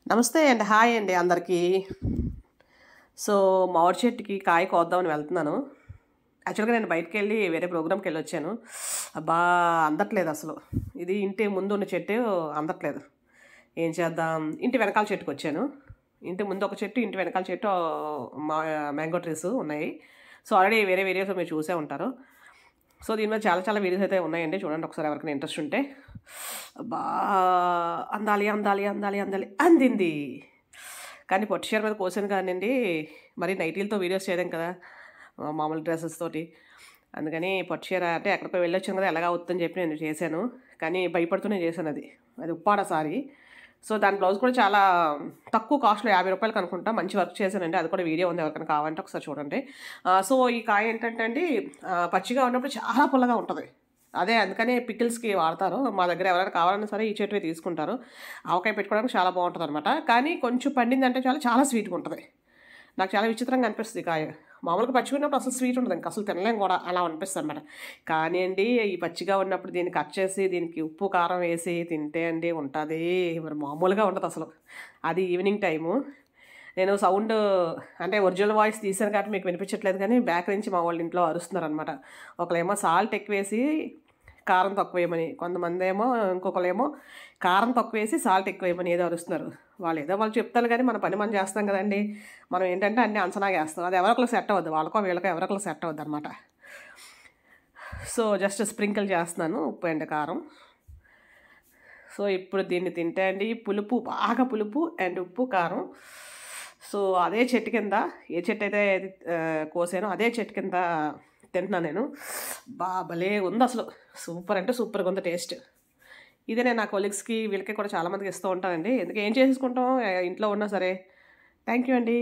నమస్తే అండి. హాయ్ అండి అందరికీ. సో, మామిడి చెట్టుకి కాయ కోద్దామని వెళ్తున్నాను. యాక్చువల్‌గా నేను బయటికెళ్ళి వేరే ప్రోగ్రామ్‌కెళ్ళొచ్చాను. అబ్బా! అందట్లేదసలు. ఇది ఇంటి ముందున్న చెట్టు అందట్లేదు. ఏం చేద్దాం? ఇంటి వెనకాల చెట్టుకొచ్చాను. ఇంటి ముందు ఒక చెట్టు, ఇంటి వెనకాల చెట్టు మా మ్యాంగో ట్రీస్ ఉన్నాయి. సో, ఆల్రెడీ వేరే వీడియోస్‌లో మీరు చూసే ఉంటారు. సో, దీని మీద చాలా చాలా వీడియోస్ అయితే ఉన్నాయండి. చూడండి ఒకసారి ఎవరికైనా ఇంట్రెస్ట్ ఉంటే. అబ్బా! అందాలి, అందాలి, అందాలి, అందాలి. అందింది. కానీ పొట్టి చీర మీద కోసాను కానండి, మరి నైటీలతో వీడియోస్ చేయలేం కదా! మామూలు డ్రెసెస్ తోటి. అందుకని పొట్టి చీర అంటే ఎక్కడికో వెళ్ళొచ్చాను కదా! ఎలాగ అవుద్దని చెప్పి నేను చేశాను. కానీ భయపడుతూనే చేశానది. అది ఉప్పాడ సారీ. సో, దాని బ్లౌజ్ కూడా చాలా తక్కువ కాస్ట్‌లో రూ. 50 అనుకుంటా. మంచి వర్క్ చేశానండి. అది కూడా వీడియో ఉంది. ఎవరికైనా కావాలంటే ఒకసారి చూడండి. సో, ఈ కాయ ఏంటంటే అండి పచ్చిగా ఉన్నప్పుడు చాలా పుల్లగా ఉంటది. అదే అందుకనే పికిల్స్‌కి వాడతారు. మా దగ్గర ఎవరైనా కావాలన్నా సరే ఈ చెట్టువే తీసుకుంటారు. ఆవకాయ పెట్టుకోవడానికి చాలా బావుంటదనమాట. కానీ కొంచెం పండిందంటే చాలు చాలా స్వీట్‌గా ఉంటది. నాకు చాలా విచిత్రంగా అనిపిస్తది ఈ కాయ. మామూలుగా పచ్చిగా ఉన్నప్పుడు అసలు స్వీట్ ఉండదు. ఇంక అసలు తినలేం కూడా అలా అనిపిస్తదనమాట. కానీ అండి ఈ పచ్చిగా ఉన్నప్పుడు దీన్ని కట్ చేసి దీనికి ఉప్పు, కారం వేసి తింటే అండి ఉంటది. మరి మామూలుగా ఉండదసలు. అది ఈవినింగ్ టైము. నేను సౌండ్ అంటే ఒరిజినల్ వాయిస్ తీశాను కాబట్టి మీకు వినిపించట్లేదు కానీ బ్యాక్ నుంచి మా వాళ్ళు ఇంట్లో అరుస్తున్నారనమాట. ఒకళ్ళేమో సాల్ట్ ఎక్కువేసి కారం తక్కువేయమని, కొంతమందేమో ఇంకొకళ్ళేమో కారం తక్కువేసి సాల్ట్ ఎక్కువేయమని ఏదో అరుస్తున్నారు. వాళ్ళు చెప్తారు కానీ మన పని మనం చేస్తాం కదండీ! మనం ఏంటంటే అన్నీ అంచనాగా ఏస్తాం. అది ఎవరొకళ్ళకి సెట్ అవ్వద్దు. వాళ్ళకో వీళ్ళకో ఎవరొకళ్ళకి సెట్ అవ్వద్దనమాట. సో, జస్ట్ స్ప్రింకిల్ చేస్తున్నాను ఉప్పు అండ్ కారం. సో, ఇప్పుడు దీన్ని తింటే అండి పులుపు బాగా పులుపు అండ్ ఉప్పు, కారం. సో, అదే చెట్టు కింద ఏ చెట్టయితే కోసానో అదే చెట్టు కింద తింటున్నాను నేను. భలే ఉందసలు. సూపర్ అంటే సూపర్‌గుంది టేస్ట్. ఇదే నేను నా కొలీగ్స్‌కి వీళ్ళకి కూడా చాలా మందికి ఇస్తూ ఉంటానండి. ఎందుకు ఏం చేసేసుకుంటాం ఇంట్లో ఉన్నా సరే. థ్యాంక్ యూ అండి.